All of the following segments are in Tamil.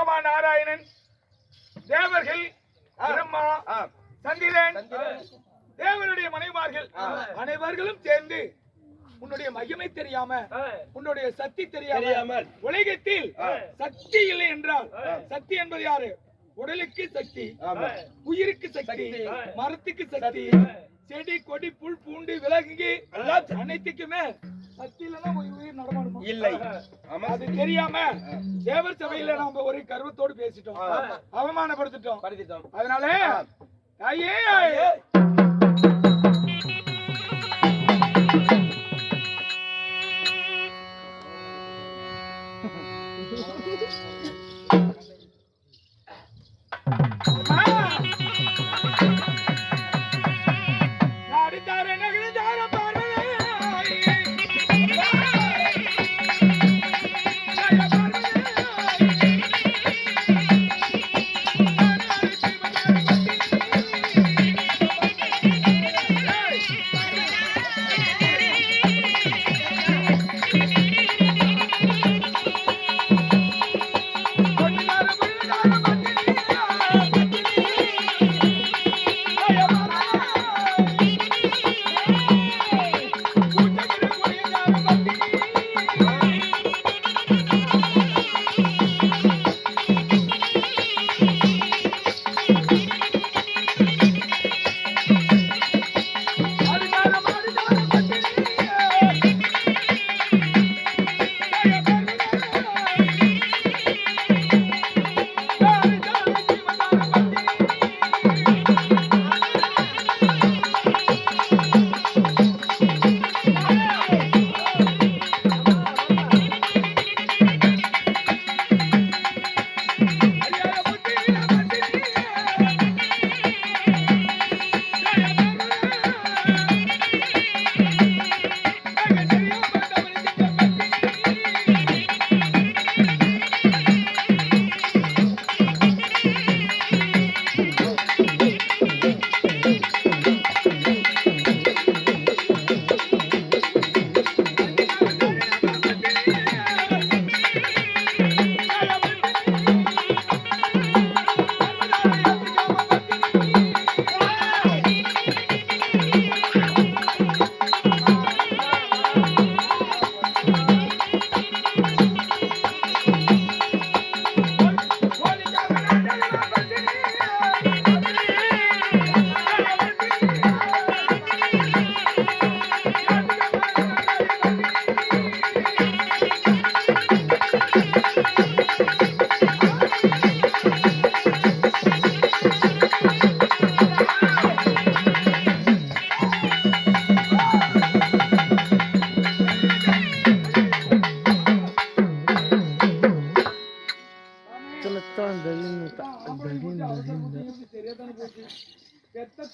பகவான் நாராயணன், தேவர்கள், பிரம்மா, சந்திரன், தேவனுடைய மனைவார்கள் அனைவர்களும் சேர்ந்து உன்னுடைய மகிமை தெரியாம, உன்னுடைய சக்தி தெரியாமல் உலகத்தில் சக்தி இல்லை என்றால், சக்தி என்பது யாரு? உடலுக்கு சக்தி, உயிருக்கு சக்தி, மரத்துக்கு சக்தி, செடி கொடி புல் பூண்டு விலங்கு அனைத்துக்குமே சக்தி இல்லைன்னா உயிர் நடமாடுமா? இல்லை. அது தெரியாம தேவர் சபையில நாம ஒரு கர்வத்தோடு பேசிட்டோம், அவமானப்படுத்திட்டோம். அதனால தாயே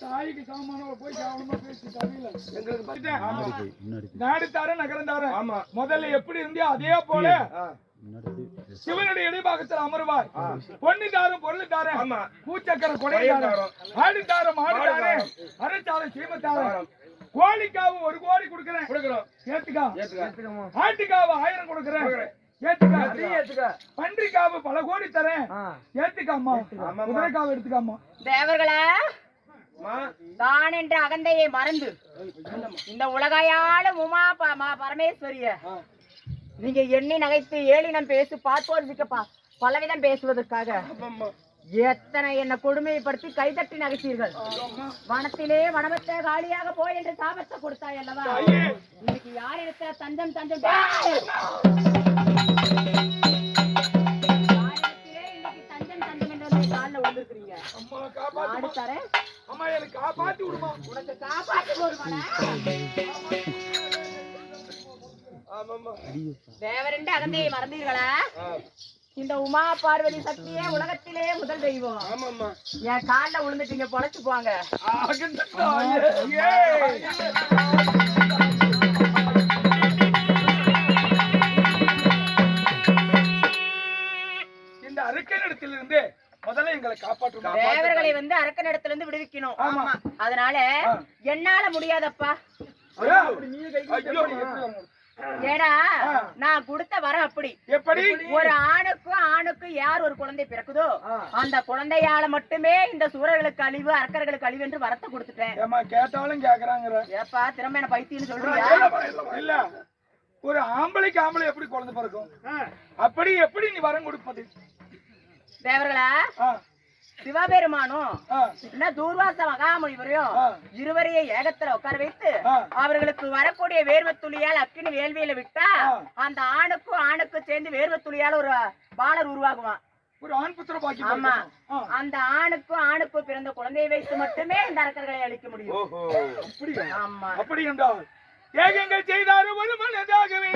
தாய்க்கு சமமானவ போய் கவனமா பேசி நாடுத்தார நகரந்தார முதல்ல எப்படி இருந்தியோ அதே போல சிவனுடைய இடைபாகத்தில் அமர்வாய். பொண்ணு தாரும் பொருள் தாரம், பூச்சக்கர கொடை தாரம், ஆடு தாரம் ஆடு தாரம், அரைச்சாலை சீமத்தாரம், கோழிக்காவு 1 கோடி கொடுக்கிறேன் ஏத்துக்கா, ஆட்டுக்காவு 1000 கொடுக்கிறேன் ஏத்துக்கா, பன்றிக்காவு பல கோடி தரேன் ஏத்துக்காமா, குதிரைக்காவு எடுத்துக்காமா. தேவர்களா தான் என்ற அகந்தையை மறந்து இந்த உலகையாளும் உமா பரமேஸ்வரிய நீங்க எண்ணி நகைத்து ஏளினம் பேசு பார்ப்போர் பலவிதம் பேசுவதற்காக எத்தனை என்ன கொடுமைப்படுத்தி கைதட்டி நகைத்தீர்கள். வனத்திலே வனமத்த காலியாக போய் என்று சாபத்தை கொடுத்தாய் அல்லவா? இன்னைக்கு யார் எடுத்த தஞ்சம் தஞ்சம் தஞ்சம் தஞ்சம் என்று காலில் விழுந்துருக்கீங்க. நாடு தரேன், உனக்கு காப்பாற்றி போடுவானா? தேவரென்று அகந்தையை மறந்தீர்களா? இந்த உமா பார்வதி சக்தியே உலகத்திலே முதல் தெய்வம். என் காலில் விழுந்துட்டீங்க, பொழைச்சு போங்க. இந்த அரக்கனிடத்திலிருந்து முதல்ல எங்களை காப்பாற்றணும். தேவர்களை அரக்கனிடத்திலிருந்து விடுவிக்கணும். அதனால என்னால முடியாதப்பா. ஏடா நான் கொடுத்த வர அப்படி எப்படி ஒரு ஆணுக்கு யார் ஒரு குழந்தை பிறக்குதோ அந்த குழந்தையால மட்டுமே இந்த சூரர்களுக்கு அழிவு அரக்கர்களுக்கு அழிவு என்று வரத்தை கொடுத்துட்டேன். ஏமா கேட்டாலும் கேக்குறாங்க. ஏப்பா திறமை என்ன பைத்தியம்னு சொல்றியா? இல்ல ஒரு ஆம்பளைக்கு ஆம்பளை எப்படி குழந்தை பிறக்கும்? அப்படி எப்படி நீ வரம் கொடுப்பது? தேவர்களா சிவபெருமானும் என்ன தூர்வாச மகாமுனிவரையும் இருவரையே ஏகத்துல உட்கார வைத்து அவர்களுக்கு வரக்கூடிய வேர்வை துளியால் அக்கினி வேள்வியில விட்டா அந்த ஆணுக்கு சேர்ந்து வேர்வை துளியால் ஒரு பாலர் உருவாகுவான். ஒரு ஆண் புத்திர பாக்கி. ஆமா, அந்த ஆணுக்கு பிறந்த குழந்தையை வைத்து மட்டுமே இந்த அரக்கர்களை அழிக்க முடியும். ஆமா, அப்படி என்றால் ஏகங்கள் செய்தாரு ஒரு மனதாகவே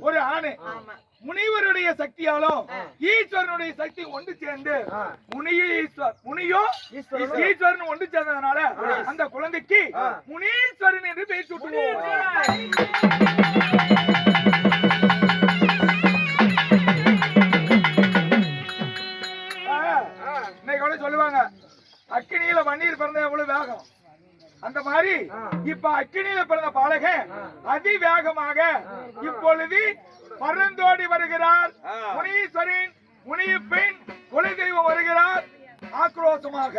ஒரு ஆணு முனிவருடைய சக்தியாலும் ஈஸ்வரனுடைய சக்தி ஒன்று சேர்ந்து முனியோ ஈஸ்வரன் ஒன்று சேர்ந்ததுனால அந்த குழந்தைக்கு முனீஸ்வரன் என்று பெயர் சூட்டுவோம். இன்னைக்கு கூட சொல்லுவாங்க அக்கினியில வண்ணீர் பிறந்த எவ்வளவு வேகம், அந்த மாதிரி இப்ப அக்கினியில பிறந்த பாலகன் அதிவேகமாக இப்பொழுது பறந்தோடி வருகிறார். முனீஸ்வரின் முனிய பெண் குலதெய்வம் வருகிறார் ஆக்ரோஷமாக.